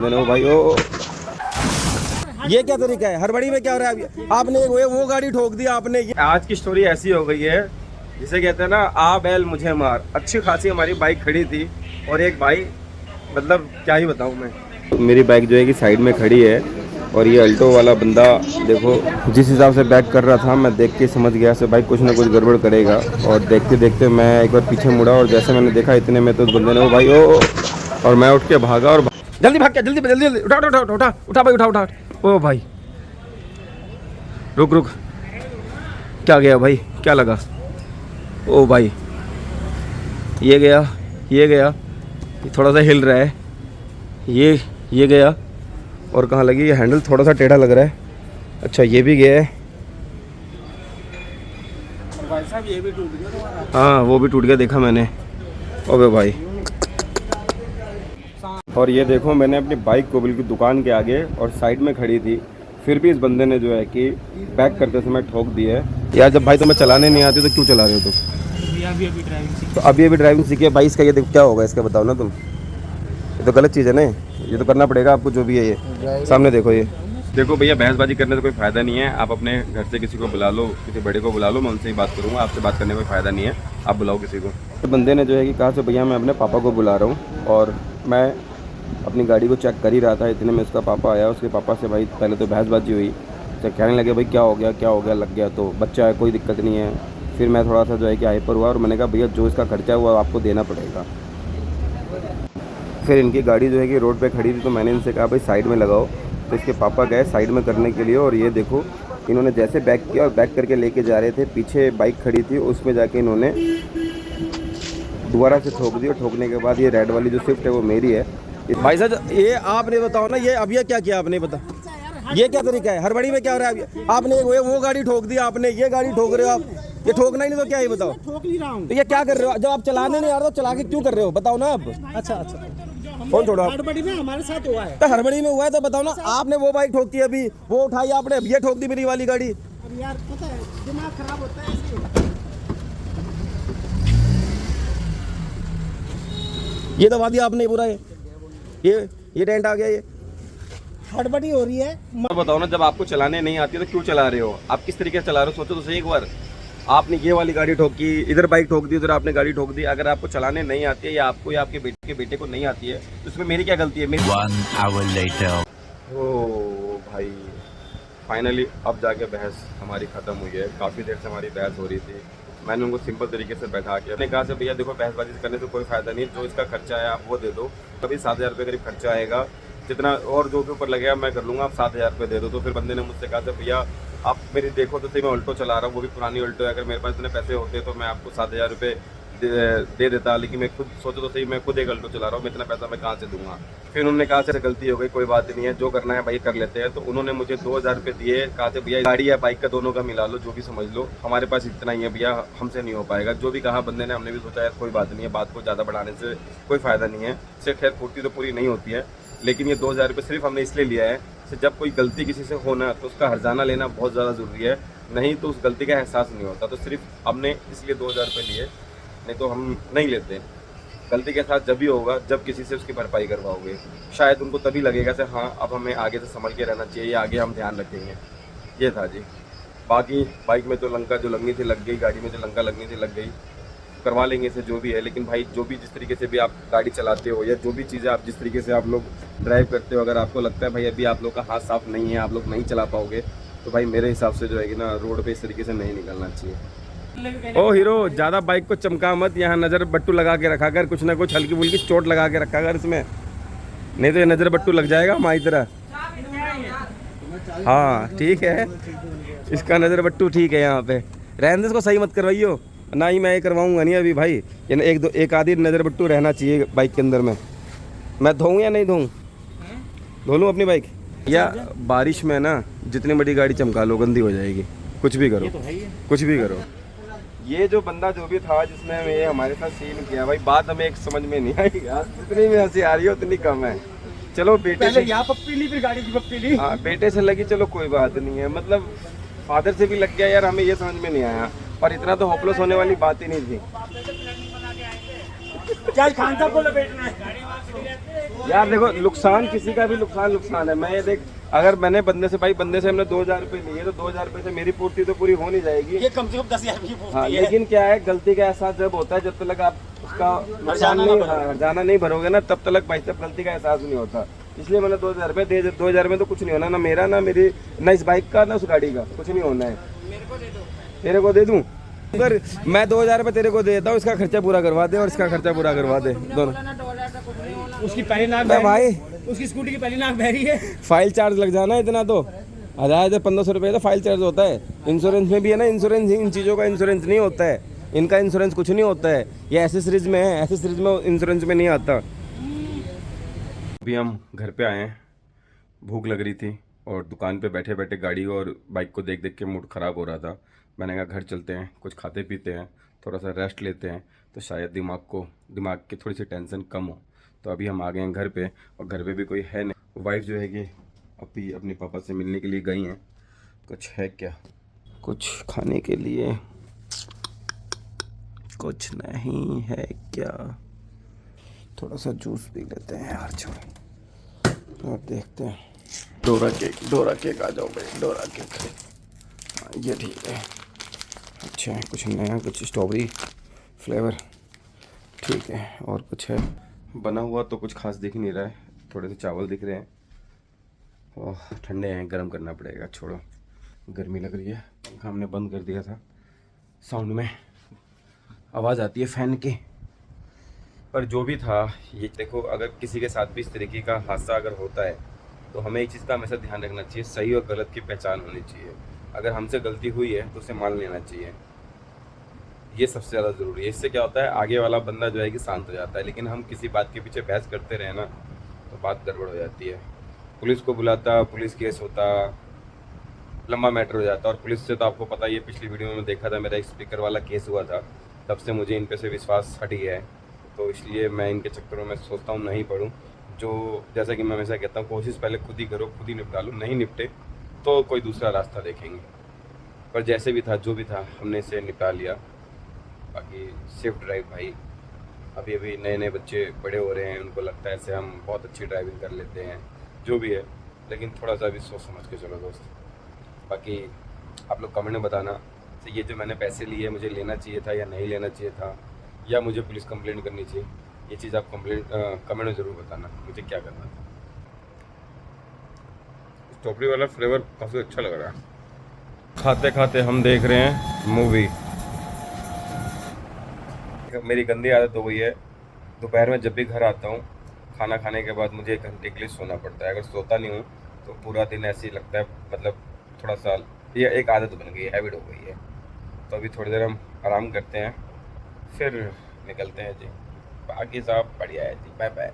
भाई ओ ये क्या तरीका है? हड़बड़ी में क्या हो रहा है? आपने वो गाड़ी ठोक दी आपने। आज की स्टोरी ऐसी हो गई है जिसे कहते हैं ना, आ बैल मुझे मार। अच्छी खासी हमारी बाइक खड़ी थी और एक भाई, मतलब क्या ही बताऊं मैं। मेरी बाइक जो है कि साइड में खड़ी है और ये अल्टो वाला बंदा देखो जिस हिसाब से बैक कर रहा था, मैं देख के समझ गया से भाई कुछ ना कुछ गड़बड़ करेगा। और देखते देखते मैं एक बार पीछे मुड़ा और जैसे मैंने देखा इतने में तो उस बंदे ने वो भाई ओ, और मैं उठ के भागा और जल्दी भाग के जल्दी जल्दी उठा उठा उठा उठा उठा भाई उठा उठा। ओ भाई रुक रुक, क्या गया भाई, क्या लगा? ओ भाई ये गया, ये गया, ये थोड़ा सा हिल रहा है, ये गया और कहाँ लगी? ये हैंडल थोड़ा सा टेढ़ा लग रहा है। अच्छा ये भी गया है भाई साहब, ये भी टूट गया तुम्हारा। हाँ वो भी टूट गया, देखा मैंने। ओबे भाई, और ये देखो मैंने अपनी बाइक को बिल्कुल दुकान के आगे और साइड में खड़ी थी, फिर भी इस बंदे ने जो है कि बैक करते समय ठोक दी है। यार जब भाई तुम्हें चलाने नहीं आती तो क्यों चला रहे हो तुम? अभी ड्राइविंग सीखी। तो अभी ड्राइविंग सीखी है भाई, इसका ये देखो क्या होगा, इसका बताओ ना तुम। ये तो गलत चीज़ है ना, ये तो करना पड़ेगा आपको जो भी है। ये सामने देखो, ये देखो भैया, बहसबाजी करने से कोई फ़ायदा नहीं है। आप अपने घर से किसी को बुला लो, किसी बड़े को बुला लो, मैं उनसे ही बात करूँगा। आपसे बात करने में कोई फ़ायदा नहीं है, आप बुलाओ किसी को। तो बंदे ने जो है कि कहा से भैया मैं अपने पापा को बुला रहा हूँ, और मैं अपनी गाड़ी को चेक कर ही रहा था, इतने में उसका पापा आया। उसके पापा से भाई पहले तो बहसबाजी हुई, तो कहने लगे भाई क्या हो गया क्या हो गया, लग गया तो बच्चा है कोई दिक्कत नहीं है। फिर मैं थोड़ा सा जो है कि हाइपर हुआ और मैंने कहा भैया जो इसका खर्चा है वो आपको देना पड़ेगा। फिर इनकी गाड़ी जो है कि रोड पे खड़ी थी, तो मैंने इनसे कहा भाई साइड में लगाओ। तो इसके पापा गए साइड में करने के लिए, और ये देखो इन्होंने जैसे बैक किया और बैक करके लेके जा रहे थे, पीछे बाइक खड़ी थी उसमें जाके इन्होंने दोबारा से ठोक दी। और ठोकने के बाद ये रेड वाली जो स्विफ्ट है वो मेरी है। भाई साहब ये आपने बताओ ना, ये अब ये क्या किया आपने, बता ये क्या तरीका है? हड़बड़ी में क्या हो रहा है? आपने वो गाड़ी ठोक दी, आपने ये गाड़ी ठोक रहे हो आप। ये ठोकना ही नहीं तो क्या, ये बताओ। ठोक नहीं रहा हूँ। तो ये क्या कर रहे हो? जब आप चलाने नहीं आ रहे तो चला के क्यों कर रहे हो, बताओ ना आप। अच्छा फोन छोड़ो आप। हड़बड़ी में हमारे साथ हुआ है। तो हड़बड़ी में हुआ है तो बताओ ना। आपने वो बाइक ठोक दी, अभी वो उठाई आपने, अब ये ठोक दी मेरी वाली गाड़ी। अब यार पता है दिमाग खराब होता है इसलिए। ये दबा दिया आपने पूरा, ये टेंट आ गया। ये हड़बड़ी हो रही है। तो बताओ ना, जब आपको चलाने नहीं आती तो क्यों चला रहे हो? आप किस तरीके से चला रहे हो सोचो तो सही एक बार। आपने ये वाली गाड़ी ठोकी, इधर बाइक ठोक दी, उधर आपने गाड़ी ठोक दी। अगर आपको चलाने नहीं आती है या आपको या आपके बेटे को नहीं आती है तो इसमें मेरी क्या गलती है? 1 hour later. ओ भाई फाइनली अब जाके बहस हमारी ख़त्म हुई है। काफ़ी देर से हमारी बहस हो रही थी। मैंने उनको सिंपल तरीके से बैठा के अपने कहा से भैया देखो बहसबाजी करने से कोई फ़ायदा नहीं, जो इसका खर्चा है आप वो दे दो। कभी 7,000 रुपये करीब खर्चा आएगा, जितना और जो के ऊपर लगेगा मैं कर लूँगा, आप 7,000 रुपये दे दो। तो फिर बंदे ने मुझसे कहा था भैया आप मेरी देखो तो सही, मैं ऑल्टो चला रहा हूँ, वो भी पुरानी ऑल्टो है। अगर मेरे पास इतने पैसे होते तो मैं आपको 7,000 रुपये दे देता, लेकिन मैं खुद सोचो तो सही, मैं खुद एक अल्टो चला रहा हूँ, मैं इतना पैसा मैं कहाँ से दूंगा। फिर उन्होंने कहा से गलती हो गई, कोई बात नहीं है, जो करना है भाई कर लेते हैं। तो उन्होंने मुझे 2,000 रुपये दिए, कहा से भैया गाड़ी या बाइक का दोनों का मिला लो, जो भी समझ लो, हमारे पास इतना ही है भैया, हमसे नहीं हो पाएगा। जो भी कहा बंदे ने, हमने भी सोचा यार कोई बात नहीं है, बात को ज़्यादा बढ़ाने से कोई फ़ायदा नहीं है। इससे खैर पूर्ति तो पूरी नहीं होती है, लेकिन ये 2,000 रुपये सिर्फ हमने इसलिए लिया है कि जब कोई गलती किसी से होना तो उसका हर्जाना लेना बहुत ज़्यादा ज़रूरी है, नहीं तो उस गलती का एहसास नहीं होता। तो सिर्फ हमने इसलिए 2,000 रुपये लिए, नहीं तो हम नहीं लेते। गलती के साथ जब भी होगा जब किसी से उसकी भरपाई करवाओगे, शायद उनको तभी लगेगा से हाँ अब हमें आगे से संभल के रहना चाहिए, आगे हम ध्यान रखेंगे। ये था जी। बाकी बाइक में तो लंका जो लगनी थी लग गई, गाड़ी में जो लंका लगनी थी लग गई, करवा लेंगे इसे जो भी है। लेकिन भाई जो भी जिस तरीके से भी आप गाड़ी चलाते हो या जो भी चीज़ें आप जिस तरीके से आप लोग ड्राइव करते हो, अगर आपको लगता है भाई अभी आप लोग का हाथ साफ नहीं है, आप लोग नहीं चला पाओगे, तो भाई मेरे हिसाब से जो है कि ना रोड पे इस तरीके से नहीं निकलना चाहिए। ओ हीरो ज़्यादा बाइक को चमका मत, यहाँ नज़र बट्टू लगा के रखा कर, कुछ ना कुछ हल्की फुल्की चोट लगा के रखा कर इसमें, नहीं तो ये नज़र बट्टू लग जाएगा हमारी तरह। हाँ ठीक है, इसका नज़र बट्टू ठीक है। यहाँ पे रहने इसको सही मत करवाइयो, ना ही मैं ये करवाऊँगा नहीं अभी भाई। ये एक आधी नज़र बट्टू रहना चाहिए बाइक के अंदर में। मैं धोऊँ या नहीं धोऊँ? धो लूँ अपनी बाइक? या बारिश में ना जितनी बड़ी गाड़ी चमका लो गंदी हो जाएगी, कुछ भी करो, कुछ भी करो। ये जो बंदा जो भी था जिसने ये हमारे साथ सीन किया भाई, बात हमें एक समझ में नहीं आई यार, जितनी में हंसी आ रही है उतनी कम है। चलो बेटे से यहाँ पप्पी ली, फिर गाड़ी की पप्पी ली। हाँ बेटे से लगी, चलो कोई बात नहीं है, मतलब फादर से भी लग गया यार, हमें ये समझ में नहीं आया। और इतना तो होपलेस होने वाली बात ही नहीं थी। क्या खान साहब को लपेटना है? यार देखो नुकसान किसी का भी नुकसान है। मैं ये देख, अगर मैंने बंदे से हमने 2000 रुपये लिए तो 2000 रुपये से मेरी पूर्ति तो पूरी हो नहीं जाएगी। ये कम से कम 10,000 की पूर्ति हाँ, है। लेकिन क्या है, गलती का एहसास जब होता है, जब तक आप उसका नुकसान नहीं, हर्जाना नहीं भरोगे ना, तब तक भाई साहब गलती का एहसास नहीं होता। इसलिए मैंने 2000 रुपये दे, 2000 में तो कुछ नहीं होना, ना मेरा, ना मेरी, ना इस बाइक का, ना उस गाड़ी का, कुछ नहीं होना है। तेरे को दे दूँ? अगर मैं 2000 रुपये तेरे को देता हूँ, इसका खर्चा पूरा करवा दे और इसका खर्चा पूरा करवा दे, दोनों। उसकी पहली नाक भाई उसकी स्कूटी की पहली नाक बह रही है। फाइल चार्ज लग जाना इतना तो 1500 रुपये का फाइल चार्ज होता है। इंश्योरेंस में भी है ना, इंश्योरेंस, इन चीज़ों का इंश्योरेंस नहीं होता है, इनका इंश्योरेंस कुछ नहीं होता है। ये एसेसरीज में है, एसेसरीज में इंश्योरेंस में नहीं आता। अभी हम घर पे आए हैं, भूख लग रही थी और दुकान पे बैठे बैठे गाड़ी और बाइक को देख देख के मूड ख़राब हो रहा था। मैंने कहा घर चलते हैं, कुछ खाते पीते हैं, थोड़ा सा रेस्ट लेते हैं, तो शायद दिमाग की थोड़ी सी टेंशन कम हो। तो अभी हम आ गए हैं घर पे और घर पे भी कोई है नहीं। वाइफ जो है कि अभी अपने पापा से मिलने के लिए गई हैं। कुछ है क्या, कुछ खाने के लिए? कुछ नहीं है क्या? थोड़ा सा जूस पी लेते हैं यार, छोड़, और देखते हैं। डोरा केक आ जाओ भाई, डोरा केक। हाँ, ये ठीक है, अच्छा है, कुछ नया, कुछ स्ट्रॉबेरी फ्लेवर, ठीक है। और कुछ है बना हुआ तो कुछ खास दिख नहीं रहा है, थोड़े से चावल दिख रहे हैं। ओह ठंडे हैं, गर्म करना पड़ेगा, छोड़ो, गर्मी लग रही है। पंखा हमने बंद कर दिया था, साउंड में आवाज़ आती है फ़ैन की। पर जो भी था, ये देखो, अगर किसी के साथ भी इस तरीके का हादसा अगर होता है तो हमें एक चीज़ का हमेशा ध्यान रखना चाहिए, सही और गलत की पहचान होनी चाहिए। अगर हमसे गलती हुई है तो उसे मान लेना चाहिए, ये सबसे ज़्यादा ज़रूरी है। इससे क्या होता है, आगे वाला बंदा जो है कि शांत हो जाता है। लेकिन हम किसी बात के पीछे बहस करते रहे ना, तो बात गड़बड़ हो जाती है। पुलिस को बुलाता, पुलिस केस होता, लंबा मैटर हो जाता। और पुलिस से तो आपको पता ही है, पिछली वीडियो में देखा था, मेरा एक स्पीकर वाला केस हुआ था, तब से मुझे इन पे से विश्वास हट गया है। तो इसलिए मैं इनके चक्करों में सोचता हूँ नहीं पढ़ूँ। जो जैसा कि मैं हमेशा कहता हूँ, कोशिश पहले खुद ही करो, खुद ही निपटा लो, नहीं निपटे तो कोई दूसरा रास्ता देखेंगे। पर जैसे भी था, जो भी था, हमने इसे निपटा लिया। बाकी सेफ ड्राइव भाई, अभी अभी नए नए बच्चे बड़े हो रहे हैं, उनको लगता है ऐसे हम बहुत अच्छी ड्राइविंग कर लेते हैं, जो भी है, लेकिन थोड़ा सा भी सोच समझ के चलो दोस्त। बाकी आप लोग कमेंट में बताना, तो ये जो मैंने पैसे लिए मुझे लेना चाहिए था या नहीं लेना चाहिए था, या मुझे पुलिस कंप्लेंट करनी चाहिए, ये चीज़ आप कमेंट में ज़रूर बताना मुझे क्या करना था। स्ट्रॉबेरी वाला फ्लेवर काफ़ी अच्छा लग रहा है। खाते खाते हम देख रहे हैं मूवी। मेरी गंदी आदत हो गई है, दोपहर में जब भी घर आता हूँ, खाना खाने के बाद मुझे 1 घंटे के लिए सोना पड़ता है। अगर सोता नहीं हूँ तो पूरा दिन ऐसे ही लगता है, मतलब थोड़ा सा ये एक आदत बन गई है, हैबिट हो गई है। तो अभी थोड़ी देर हम आराम करते हैं, फिर निकलते हैं जी। बाकी सब बढ़िया है जी, बाय बाय।